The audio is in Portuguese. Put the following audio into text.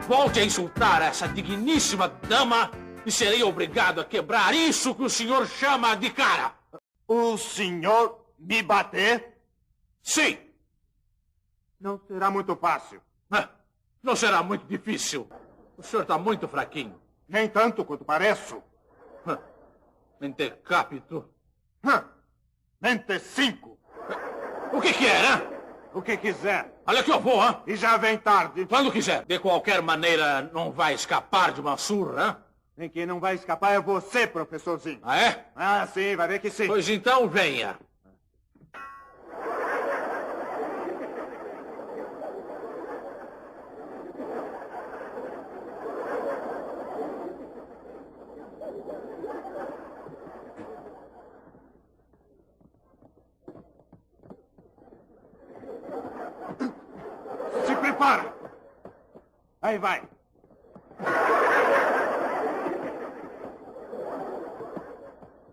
Volte a insultar essa digníssima dama e serei obrigado a quebrar isso que o senhor chama de cara. O senhor me bater? Sim. Não será muito fácil. Não será muito difícil. O senhor está muito fraquinho. Nem tanto quanto pareço. Mente capito. Mente 5. O que é, né? O que quiser. Olha que eu vou, hein? E já vem tarde. Quando quiser. De qualquer maneira, não vai escapar de uma surra, hein? Nem quem não vai escapar é você, professorzinho. Ah, é? Ah, sim, vai ver que sim. Pois então, venha. Se prepara. Aí vai.